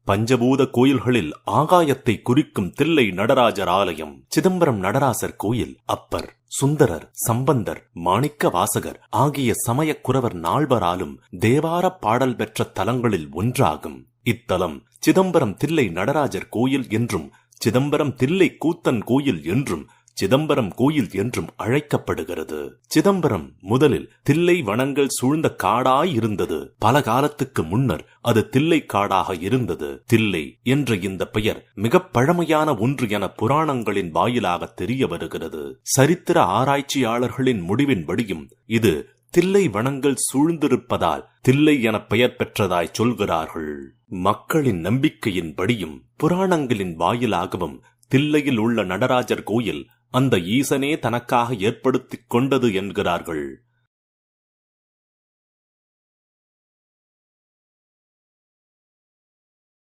பஞ்சபூத கோயில்களில் ஆகாயத்தை குறிக்கும் தில்லை நடராஜர் ஆலயம். சிதம்பரம் நடராசர் கோயில் அப்பர், சுந்தரர், சம்பந்தர், மாணிக்க வாசகர் ஆகிய சமயக்குரவர் நால்வராலும் தேவார பாடல் பெற்ற தலங்களில் ஒன்றாகும். இத்தலம் சிதம்பரம் தில்லை நடராஜர் கோயில் என்றும், சிதம்பரம் தில்லை கூத்தன் கோயில் என்றும், சிதம்பரம் கோயில் என்றும் அழைக்கப்படுகிறது. சிதம்பரம் முதலில் தில்லை வனங்கள் சூழ்ந்த காடாய் இருந்தது. பல காலத்துக்கு முன்னர் அது தில்லை காடாக இருந்தது. தில்லை என்ற இந்த பெயர் மிக பழமையான ஒன்று என புராணங்களின் வாயிலாக தெரிய வருகிறது. சரித்திர ஆராய்ச்சியாளர்களின் முடிவின்படியும் இது தில்லை வனங்கள் சூழ்ந்திருப்பதால் தில்லை என பெயர் பெற்றதாய் சொல்கிறார்கள். மக்களின் நம்பிக்கையின்படியும் புராணங்களின் வாயிலாகவும் தில்லையில் உள்ள நடராஜர் கோயில் அந்த ஈசனே தனக்காக ஏற்படுத்திக் கொண்டது என்கிறார்கள்.